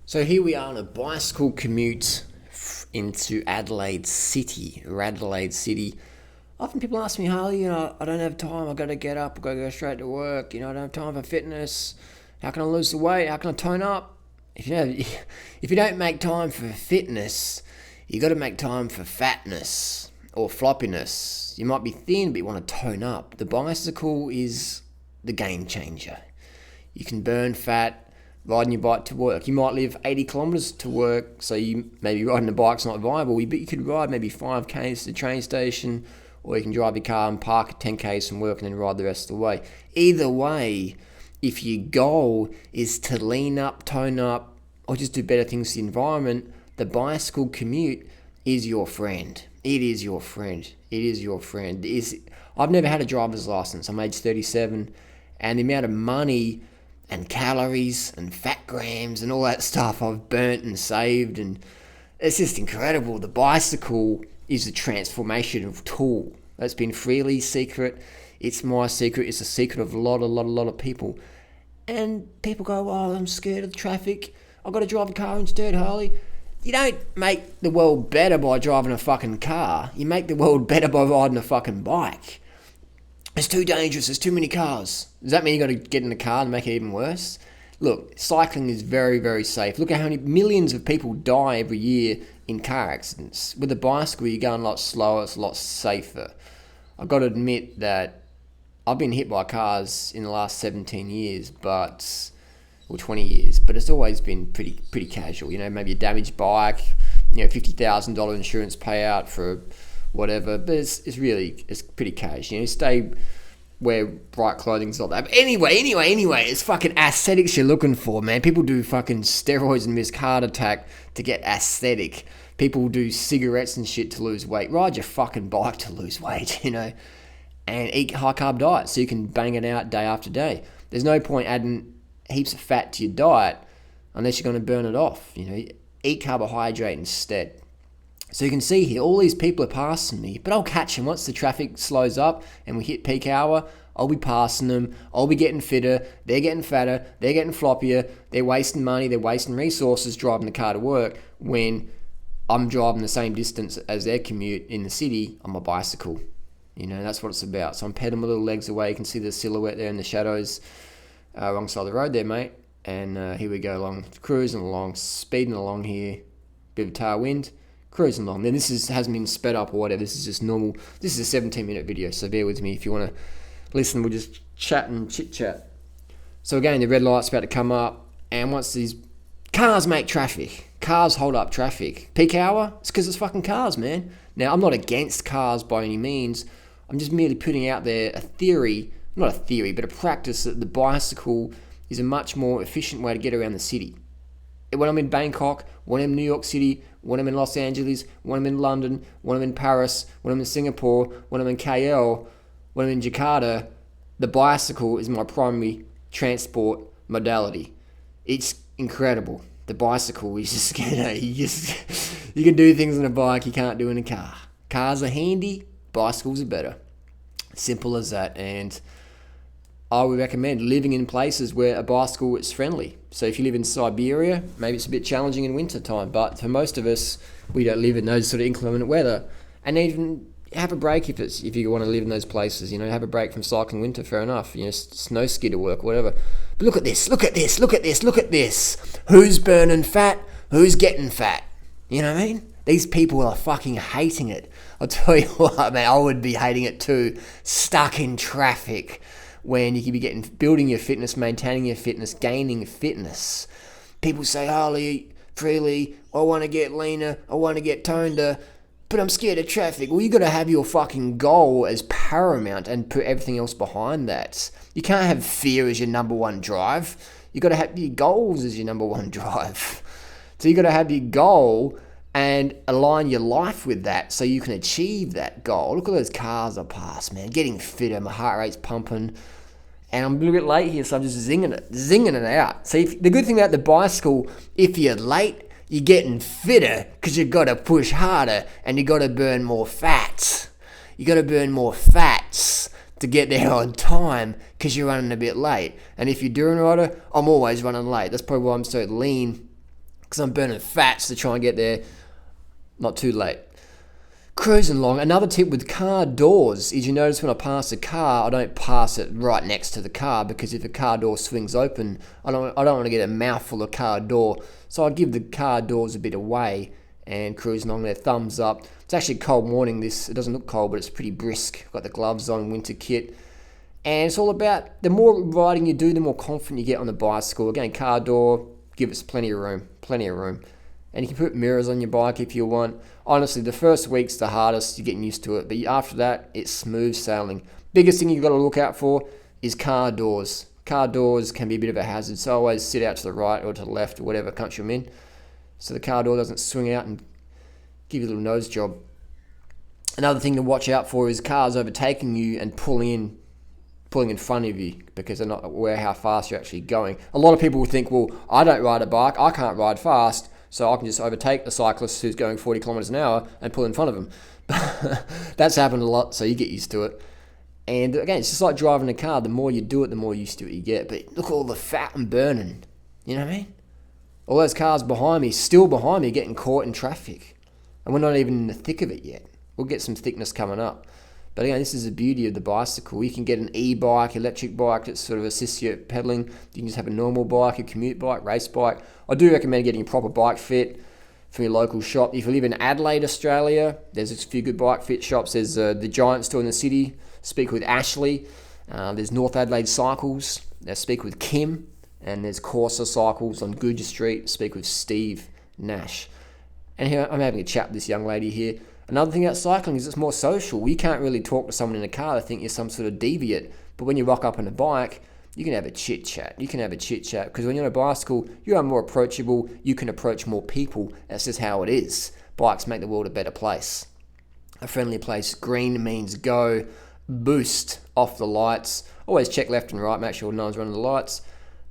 So here we are on a bicycle commute into Adelaide City. Often people ask me, Harley, I don't have time. I've got to get up. I've got to go straight to work. I don't have time for fitness. How can I lose the weight? How can I tone up? If you don't make time for fitness, you got to make time for fatness or floppiness. You might be thin, but you want to tone up. The bicycle is the game changer. You can burn fat riding your bike to work. You might live 80 kilometres to work, so you maybe riding a bike's not viable, but you could ride maybe 5k's to the train station, or you can drive your car and park at 10k's from work and then ride the rest of the way. Either way, if your goal is to lean up, tone up, or just do better things to the environment, the bicycle commute is your friend. It is your friend. I've never had a driver's license. I'm age 37, and the amount of money and calories and fat grams and all that stuff I've burnt and saved, and it's just incredible. The bicycle is a transformational tool that's been freely secret. It's my secret. It's a secret of a lot of people. And people go, oh, I'm scared of the traffic. I've got to drive a car instead, Harley. You don't make the world better by driving a fucking car. You make the world better by riding a fucking bike. It's too dangerous. There's too many cars. Does that mean you got to get in the car and make it even worse? Look, cycling is very, very safe. Look at how many millions of people die every year in car accidents. With a bicycle, you're going a lot slower. It's a lot safer. I've got to admit that I've been hit by cars in the last 17 years, or 20 years, but it's always been pretty casual. Maybe a damaged bike, $50,000 insurance payout for whatever, but it's pretty cash. Wear bright clothing, it's not that. But anyway, it's fucking aesthetics you're looking for, man. People do fucking steroids and risk heart attack to get aesthetic. People do cigarettes and shit to lose weight. Ride your fucking bike to lose weight, and eat high carb diet so you can bang it out day after day. There's no point adding heaps of fat to your diet unless you're going to burn it off. Eat carbohydrate instead. So you can see here, all these people are passing me, but I'll catch them once the traffic slows up and we hit peak hour. I'll be passing them. I'll be getting fitter. They're getting fatter. They're getting floppier. They're wasting money. They're wasting resources driving the car to work when I'm driving the same distance as their commute in the city on my bicycle. That's what it's about. So I'm pedaling my little legs away. You can see the silhouette there in the shadows wrong side of the road there, mate. And here we go along, cruising along, speeding along here. Bit of tailwind. Cruising along. Then this hasn't been sped up or whatever. This is just normal. This is a 17-minute video, so bear with me if you want to listen. We'll just chat and chit-chat. So again, the red light's about to come up, and once these cars make traffic, cars hold up traffic. Peak hour, it's because it's fucking cars, man. Now, I'm not against cars by any means. I'm just merely putting out there a theory, not a theory, but a practice that the bicycle is a much more efficient way to get around the city. When I'm in Bangkok, when I'm in New York City, when I'm in Los Angeles, when I'm in London, when I'm in Paris, when I'm in Singapore, when I'm in KL, when I'm in Jakarta, the bicycle is my primary transport modality. It's incredible. The bicycle is just, you can do things on a bike you can't do in a car. Cars are handy, bicycles are better. Simple as that. And I would recommend living in places where a bicycle is friendly. So if you live in Siberia, maybe it's a bit challenging in winter time, but for most of us, we don't live in those sort of inclement weather. And even have a break if you want to live in those places. Have a break from cycling winter, fair enough. Snow skidder work, whatever. But look at this. Who's burning fat? Who's getting fat? You know what I mean? These people are fucking hating it. I'll tell you what, man, I would be hating it too. Stuck in traffic. When you could be building your fitness, maintaining your fitness, gaining fitness. People say, Harley, freely, I want to get leaner, I want to get toneder, but I'm scared of traffic. Well, you got to have your fucking goal as paramount and put everything else behind that. You can't have fear as your number one drive. You got to have your goals as your number one drive. So you got to have your goal and align your life with that so you can achieve that goal. Look at those cars I pass, man. Getting fitter, my heart rate's pumping. And I'm a little bit late here, so I'm just zinging it out. So the good thing about the bicycle, if you're late, you're getting fitter because you've got to push harder and you've got to burn more fats. You got to burn more fats to get there on time because you're running a bit late. And if you're doing rider, I'm always running late. That's probably why I'm so lean because I'm burning fats to try and get there not too late. Cruising along. Another tip with car doors is, you notice when I pass a car, I don't pass it right next to the car, because if a car door swings open, I don't want to get a mouthful of car door. So I give the car doors a bit away and cruising along there, thumbs up. It's actually a cold morning. It doesn't look cold, but it's pretty brisk. Got the gloves on, winter kit. And it's all about, the more riding you do, the more confident you get on the bicycle. Again, car door, give us plenty of room. And you can put mirrors on your bike if you want. Honestly, the first week's the hardest, you're getting used to it. But after that, it's smooth sailing. Biggest thing you've got to look out for is car doors. Car doors can be a bit of a hazard, so always sit out to the right or to the left or whatever country I'm in, so the car door doesn't swing out and give you a little nose job. Another thing to watch out for is cars overtaking you and pulling in front of you, because they're not aware how fast you're actually going. A lot of people will think, well, I don't ride a bike, I can't ride fast, so I can just overtake the cyclist who's going 40 kilometers an hour and pull in front of him. That's happened a lot, so you get used to it. And again, it's just like driving a car. The more you do it, the more used to it you get. But look at all the fat I'm burning. You know what I mean? All those cars behind me, still behind me, getting caught in traffic. And we're not even in the thick of it yet. We'll get some thickness coming up. But again, this is the beauty of the bicycle. You can get an e-bike, electric bike that sort of assists you at pedaling. You can just have a normal bike, a commute bike, race bike. I do recommend getting a proper bike fit from your local shop. If you live in Adelaide, Australia, there's a few good bike fit shops. There's the Giant store in the city. Speak with Ashley. There's North Adelaide Cycles. Speak with Kim. And there's Corsa Cycles on Goodger Street. Speak with Steve Nash. And here I'm having a chat with this young lady here. Another thing about cycling is it's more social. You can't really talk to someone in a car. They think you're some sort of deviant. But when you rock up on a bike, you can have a chit chat. Because when you're on a bicycle, you are more approachable. You can approach more people. That's just how it is. Bikes make the world a better place. A friendly place. Green means go. Boost, off the lights. Always check left and right. Make sure no one's running the lights.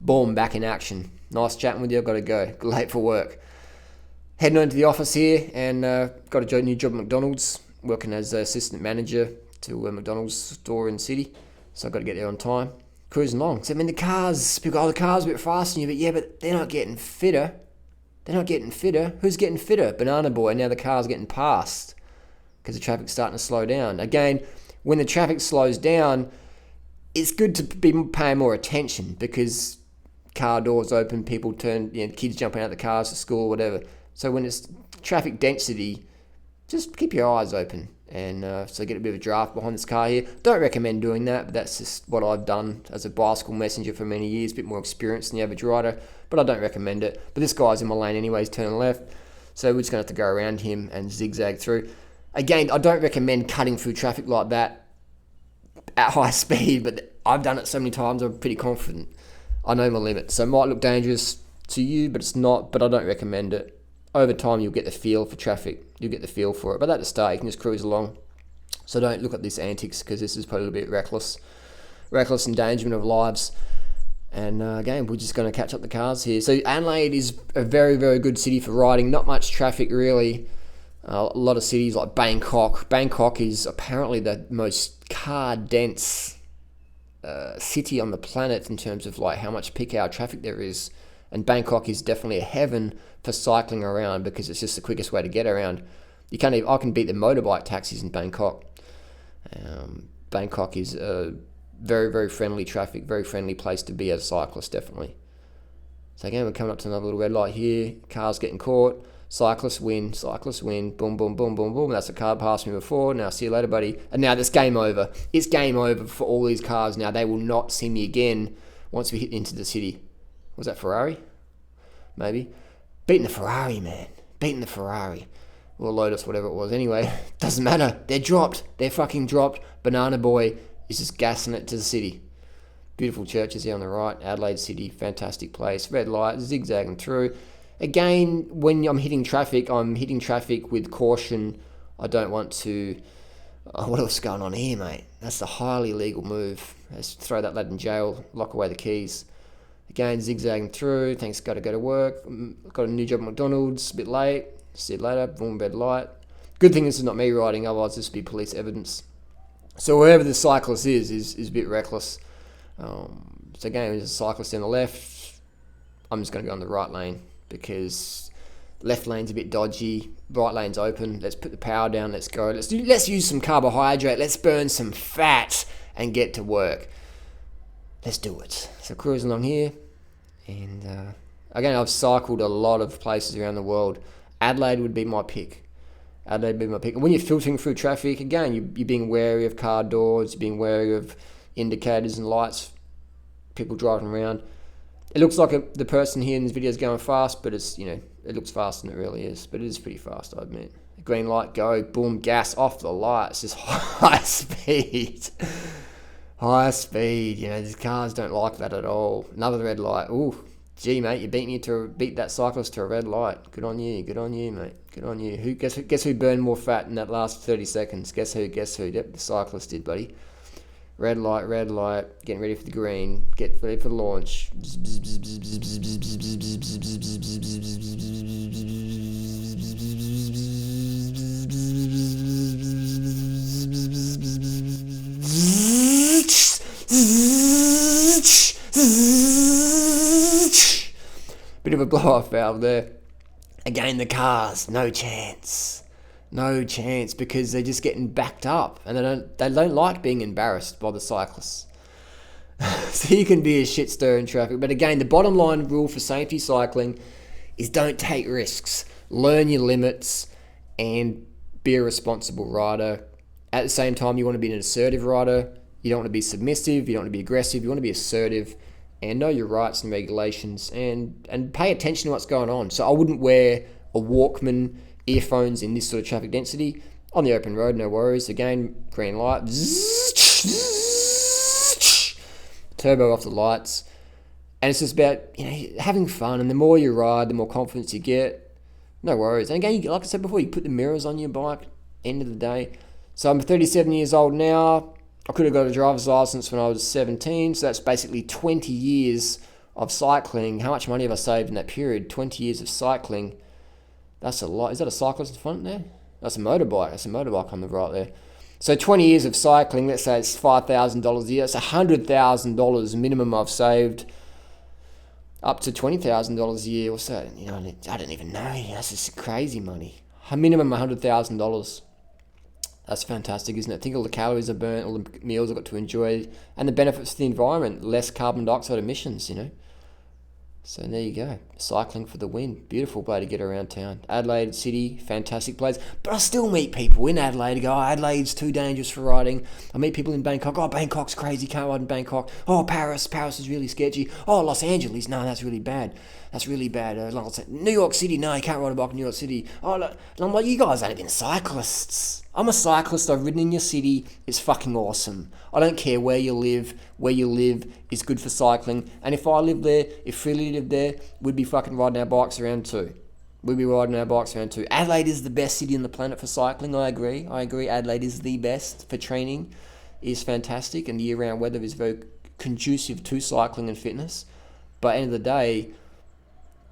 Boom, back in action. Nice chatting with you. I've got to go. Late for work. Heading on to the office here, and got a new job at McDonald's, working as assistant manager to a McDonald's store in the city. So I've got to get there on time. Cruising along. So, the cars, people go, the car's a bit faster than you, but they're not getting fitter. Who's getting fitter? Banana Boy. Now the car's getting passed because the traffic's starting to slow down. Again, when the traffic slows down, it's good to be paying more attention, because car doors open, people turn, kids jumping out of the cars to school, whatever. So when it's traffic density, just keep your eyes open. And so get a bit of a draft behind this car here. Don't recommend doing that, but that's just what I've done as a bicycle messenger for many years. A bit more experience than the average rider, but I don't recommend it. But this guy's in my lane anyway, he's turning left. So we're just going to have to go around him and zigzag through. Again, I don't recommend cutting through traffic like that at high speed, but I've done it so many times, I'm pretty confident. I know my limit. So it might look dangerous to you, but it's not, but I don't recommend it. Over time, you'll get the feel for traffic. You'll get the feel for it. But at the start, you can just cruise along. So don't look at this antics, because this is probably a bit reckless endangerment of lives. And again, we're just going to catch up the cars here. So Adelaide is a very, very good city for riding. Not much traffic, really. A lot of cities like Bangkok. Bangkok is apparently the most car-dense city on the planet in terms of like how much peak hour traffic there is. And Bangkok is definitely a heaven for cycling around, because it's just the quickest way to get around. I can beat the motorbike taxis in Bangkok. Bangkok is a very, very friendly traffic, very friendly place to be as a cyclist, definitely. So again, we're coming up to another little red light here. Cars getting caught. Cyclists win. Boom, boom, boom, boom, boom. That's a car passed me before. Now, see you later, buddy. And now it's game over. It's game over for all these cars now. They will not see me again once we hit into the city. Was that Ferrari? Maybe. Beating the Ferrari, man. Beating the Ferrari. Or Lotus, whatever it was. Anyway, doesn't matter. They're dropped. They're fucking dropped. Banana Boy is just gassing it to the city. Beautiful churches here on the right. Adelaide City, fantastic place. Red light, zigzagging through. Again, when I'm hitting traffic with caution. I don't want to... Oh, what else is going on here, mate? That's a highly illegal move. Let's throw that lad in jail, lock away the keys. Again, zigzagging through. Thanks, got to go to work. Got a new job at McDonald's, a bit late. See you later, boom, red light. Good thing this is not me riding, otherwise this would be police evidence. So wherever the cyclist is a bit reckless. So again, there's a cyclist on the left. I'm just going to go on the right lane. because left lane's a bit dodgy, right lane's open. Let's put the power down. Let's go. Let's use some carbohydrate. Let's burn some fat and get to work. Let's do it. So cruising along here, and again, I've cycled a lot of places around the world. Adelaide would be my pick. Adelaide would be my pick. And when you're filtering through traffic, again, you're being wary of car doors. You're being wary of indicators and lights. People driving around. It looks like the person here in this video is going fast, but it's, it looks faster than it really is. But it is pretty fast, I admit. Green light, go, boom, gas, off the lights. Just high speed. High speed. These cars don't like that at all. Another red light. Ooh, gee, mate, you beat that cyclist to a red light. Good on you, mate. Good on you. Guess who burned more fat in that last 30 seconds? Guess who? Yep, the cyclist did, buddy. Red light, getting ready for the green, get ready for the launch. Bit of a blow-off valve there. Again, the cars, no chance, because they're just getting backed up, and they don't like being embarrassed by the cyclists. So you can be a shit stir in traffic. But again, the bottom line rule for safety cycling is don't take risks, learn your limits, and be a responsible rider. At the same time, you want to be an assertive rider. You don't want to be submissive. You don't want to be aggressive. You want to be assertive and know your rights and regulations, and pay attention to what's going on. So I wouldn't wear a Walkman, earphones in this sort of traffic density. On the open road, no worries. Again, green light. Turbo off the lights. And it's just about having fun. And the more you ride, the more confidence you get. No worries. And again, like I said before, you put the mirrors on your bike. End of the day. So I'm 37 years old now. I could have got a driver's license when I was 17, so that's basically 20 years of cycling. How much money have I saved in that period? 20 years of cycling. That's a lot. Is that a cyclist in front there? That's a motorbike. That's a motorbike on the right there. So 20 years of cycling, let's say it's $5,000 a year. It's $100,000 minimum I've saved. Up to $20,000 a year. What's that? I don't even know. That's just crazy money. A minimum $100,000. That's fantastic, isn't it? Think all the calories are burnt, all the meals I've got to enjoy, and the benefits to the environment, less carbon dioxide emissions, So there you go. Cycling for the win. Beautiful way to get around town. Adelaide City, fantastic place. But I still meet people in Adelaide who go, Adelaide's too dangerous for riding. I meet people in Bangkok. Bangkok's crazy, can't ride in Bangkok. Paris is really sketchy. Los Angeles, no, that's really bad. That's really bad. New York City, no, you can't ride a bike in New York City. And I'm like, you guys ain't been cyclists. I'm a cyclist. I've ridden in your city. It's fucking awesome. I don't care where you live. Where you live is good for cycling. And if I lived there, if Freely lived there, we'd be fucking riding our bikes around too. Adelaide is the best city on the planet for cycling. I agree. Adelaide is the best for training. Is fantastic. And the year-round weather is very conducive to cycling and fitness. But at the end of the day,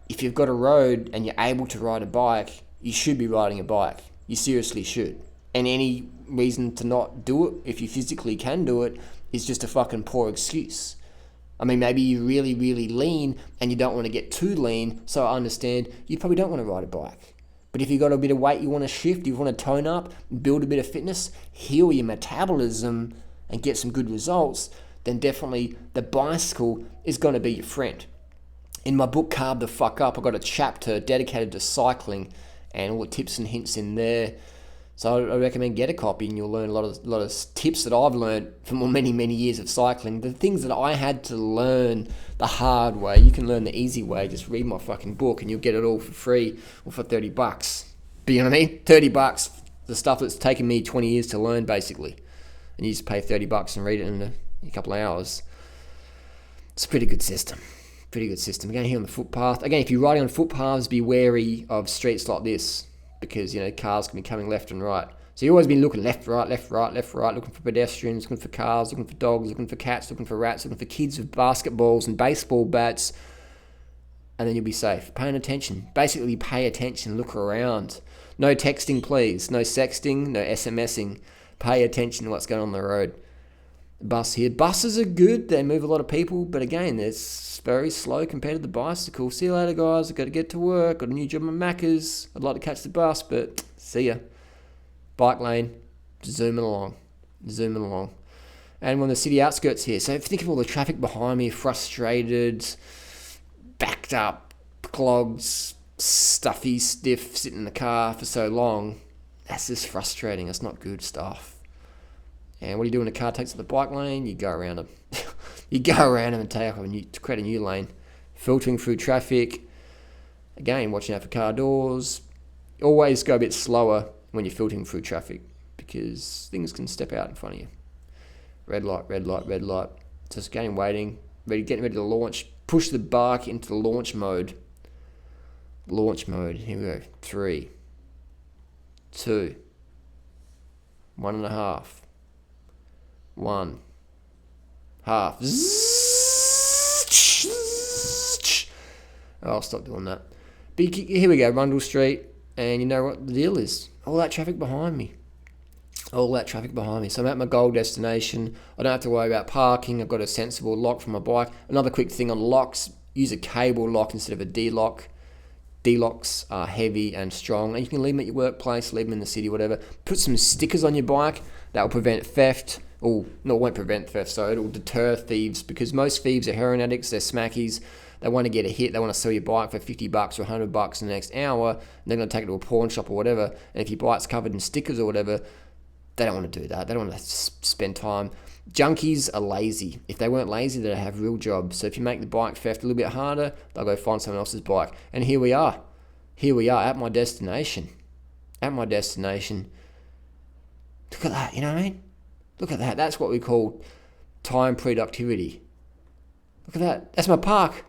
if you've got a road and you're able to ride a bike, you should be riding a bike. You seriously should. And any reason to not do it, if you physically can do it, is just a fucking poor excuse. I mean, maybe you're really, really lean and you don't want to get too lean, so I understand you probably don't want to ride a bike. But if you've got a bit of weight you want to shift, you want to tone up, build a bit of fitness, heal your metabolism and get some good results, then definitely the bicycle is going to be your friend. In my book, Carb the Fuck Up, I've got a chapter dedicated to cycling and all the tips and hints in there. So I recommend get a copy and you'll learn a lot of tips that I've learned from many, many years of cycling. The things that I had to learn the hard way, you can learn the easy way. Just read my fucking book and you'll get it all for free or for $30. But you know what I mean? $30, the stuff that's taken me 20 years to learn basically. And you just pay $30 and read it in a couple of hours. It's a pretty good system. Again, here on the footpath. Again, if you're riding on footpaths, be wary of streets like this. Because, cars can be coming left and right. So you always been looking left, right, looking for pedestrians, looking for cars, looking for dogs, looking for cats, looking for rats, looking for kids with basketballs and baseball bats. And then you'll be safe. Paying attention. Basically, pay attention, look around. No texting, please. No sexting, no SMSing. Pay attention to what's going on the road. the bus here. Buses are good. They move a lot of people, but again, it's very slow compared to the bicycle. See you later, guys. I've got to get to work. Got a new job at Macca's. I'd like to catch the bus, but see ya. Bike lane, zooming along. And we're on the city outskirts here. So if you think of all the traffic behind me, frustrated, backed up, clogged, stuffy, stiff, sitting in the car for so long, that's just frustrating. That's not good stuff. And what do you do when the car takes up the bike lane? You go around them. You go around them and take up to create a new lane. Filtering through traffic. Again, watching out for car doors. Always go a bit slower when you're filtering through traffic because things can step out in front of you. Red light, red light, red light. Just again, waiting, getting ready to launch. Push the bike into the launch mode. Launch mode. Here we go. 3, 2, 1.5. 1. Half. Oh, I'll stop doing that. But here we go, Rundle Street, and you know what the deal is. All that traffic behind me. So I'm at my goal destination. I don't have to worry about parking. I've got a sensible lock for my bike. Another quick thing on locks, use a cable lock instead of a D-lock. D-locks are heavy and strong, and you can leave them at your workplace, leave them in the city, whatever. Put some stickers on your bike. That will prevent theft. Oh, no, it won't prevent theft, so it'll deter thieves, because most thieves are heroin addicts, they're smackies. They want to get a hit. They want to sell your bike for $50 or $100 in the next hour, and they're going to take it to a pawn shop or whatever. And if your bike's covered in stickers or whatever, they don't want to do that. They don't want to spend time. Junkies are lazy. If they weren't lazy, they'd have real jobs. So if you make the bike theft a little bit harder, they'll go find someone else's bike. And here we are. At my destination. Look at that, you know what I mean? Look at that. That's what we call time productivity. Look at that. That's my park.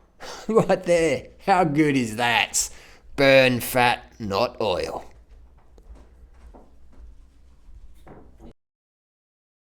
Right there. How good is that? Burn fat, not oil.